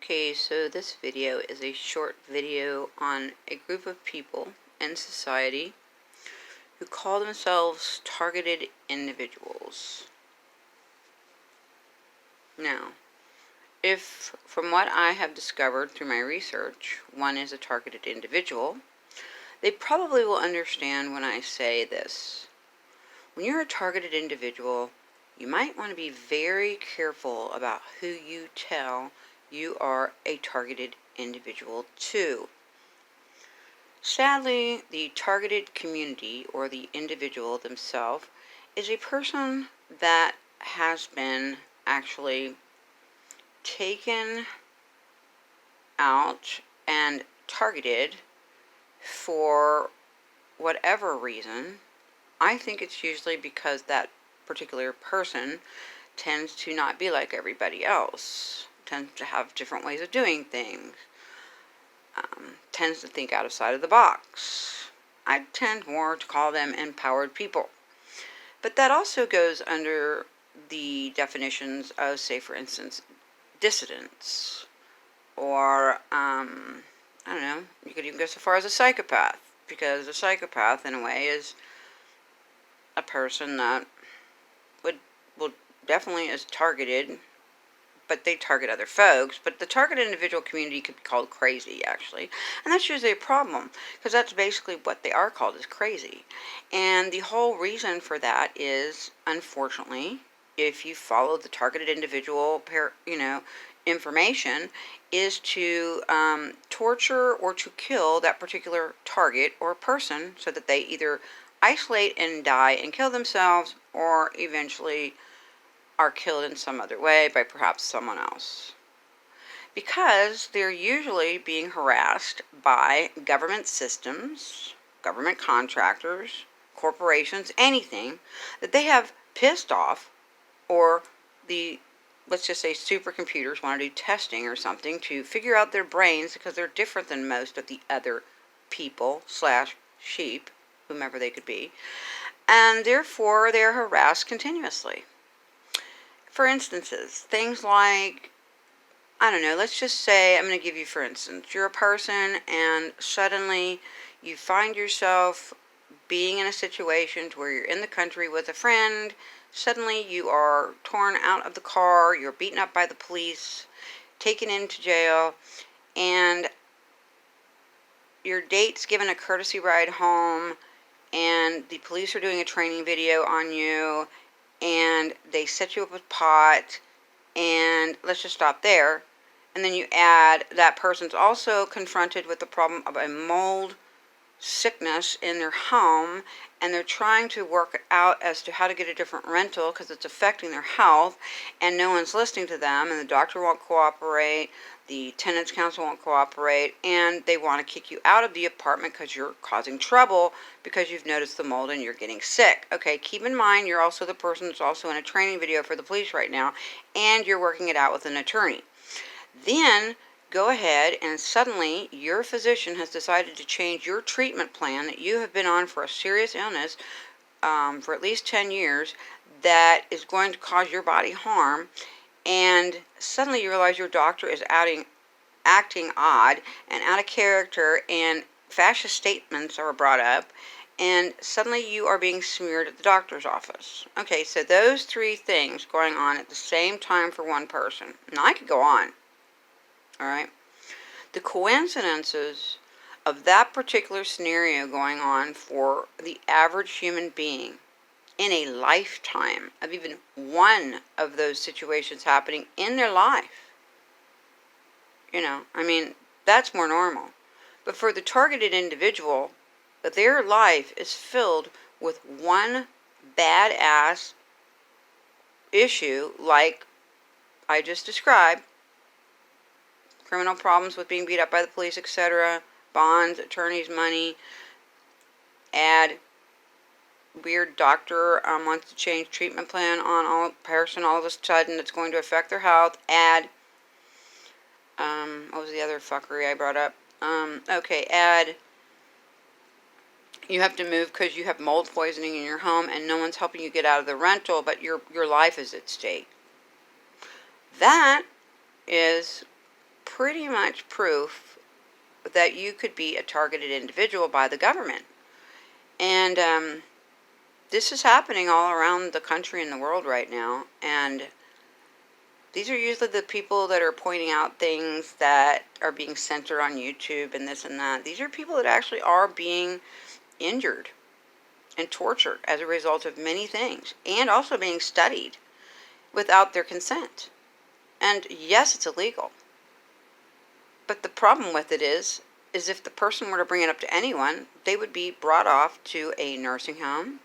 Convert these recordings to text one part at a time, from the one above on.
Okay, so this video is a short video on a group of people in society who call themselves targeted individuals. Now, if from what I have discovered through my research, one is a targeted individual, they probably will understand when I say this. When you're a targeted individual, you might want to be very careful about who you tell you are a targeted individual to. Sadly, the targeted community or the individual themselves is a person that has been actually taken out and targeted for whatever reason. I think it's usually because that particular person tends to not be like everybody else, tends to have different ways of doing things, tends to think outside of the box. I tend more to call them empowered people. But that also goes under the definitions of, say, for instance, dissidents, or, I don't know, you could even go so far as a psychopath, because a psychopath, in a way, is a person that will definitely is targeted, but they target other folks. But the targeted individual community could be called crazy, actually. And that's usually a problem, because that's basically what they are called, is crazy. And the whole reason for that is, unfortunately, if you follow the targeted individual, information, is to torture or to kill that particular target or person so that they either isolate and die and kill themselves, or eventually are killed in some other way by perhaps someone else. Because they're usually being harassed by government systems, government contractors, corporations, anything that they have pissed off, or let's just say supercomputers want to do testing or something to figure out their brains, because they're different than most of the other people / sheep, whomever they could be, and therefore they're harassed continuously. For instances, things like, I don't know, let's just say, I'm going to give you, for instance, you're a person and suddenly you find yourself being in a situation to where you're in the country with a friend. Suddenly you are torn out of the car, you're beaten up by the police, taken into jail, and your date's given a courtesy ride home, and the police are doing a training video on you, and they set you up with pot, and let's just stop there. And then you add that person's also confronted with the problem of a mold sickness in their home, and they're trying to work out as to how to get a different rental because it's affecting their health, and no one's listening to them, and the doctor won't cooperate, the tenants council won't cooperate, and they want to kick you out of the apartment because you're causing trouble because you've noticed the mold and you're getting sick. Okay, keep in mind you're also the person that's also in a training video for the police right now, and you're working it out with an attorney. Then go ahead and suddenly your physician has decided to change your treatment plan that you have been on for a serious illness for at least 10 years that is going to cause your body harm, and suddenly you realize your doctor is acting odd and out of character, and fascist statements are brought up, and suddenly you are being smeared at the doctor's office. Okay, so those three things going on at the same time for one person. Now, I could go on. All right. The coincidences of that particular scenario going on for the average human being in a lifetime of even one of those situations happening in their life, that's more normal. But for the targeted individual, their life is filled with one badass issue like I just described: criminal problems with being beat up by the police, etc., bonds, attorneys, money, add weird doctor wants to change treatment plan on all person all of a sudden that's going to affect their health, add, what was the other fuckery I brought up? Add, you have to move because you have mold poisoning in your home and no one's helping you get out of the rental, but your life is at stake. That is pretty much proof that you could be a targeted individual by the government. And this is happening all around the country and the world right now. And these are usually the people that are pointing out things that are being censored on YouTube and this and that. These are people that actually are being injured and tortured as a result of many things, and also being studied without their consent. And yes, it's illegal. But the problem with it is if the person were to bring it up to anyone, they would be brought off to a nursing home,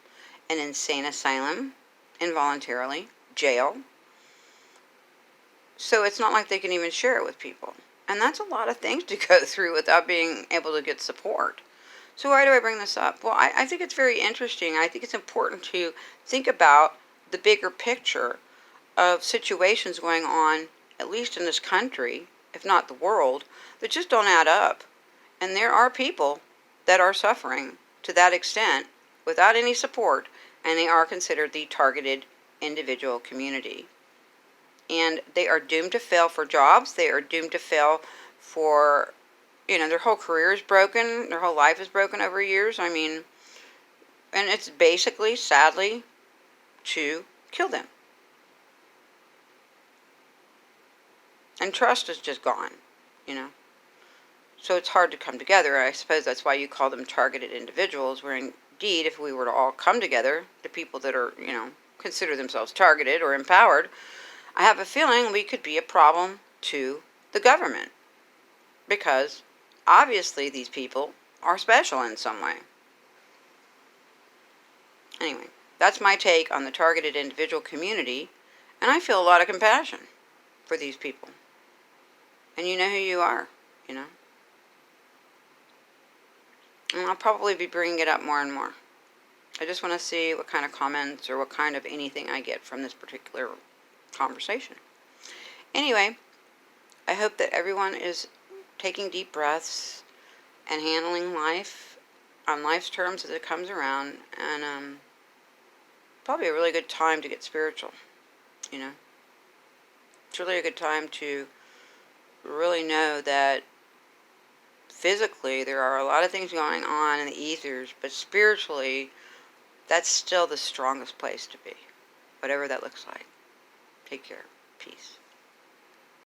an insane asylum, involuntarily, jail. So it's not like they can even share it with people. And that's a lot of things to go through without being able to get support. So why do I bring this up? Well, I think it's very interesting. I think it's important to think about the bigger picture of situations going on, at least in this country, if not the world, that just don't add up. And there are people that are suffering to that extent without any support, and they are considered the targeted individual community. And they are doomed to fail for jobs. They are doomed to fail for, their whole career is broken. Their whole life is broken over years. I mean, and it's basically, sadly, to kill them. And trust is just gone, So it's hard to come together. I suppose that's why you call them targeted individuals, where indeed, if we were to all come together, the people that are, consider themselves targeted or empowered, I have a feeling we could be a problem to the government. Because obviously these people are special in some way. Anyway, that's my take on the targeted individual community, and I feel a lot of compassion for these people. And you know who you are, And I'll probably be bringing it up more and more. I just want to see what kind of comments or what kind of anything I get from this particular conversation. Anyway, I hope that everyone is taking deep breaths and handling life on life's terms as it comes around, and probably a really good time to get spiritual, It's really a good time to really know that physically there are a lot of things going on in the ethers, but spiritually, that's still the strongest place to be, whatever that looks like. Take care. Peace.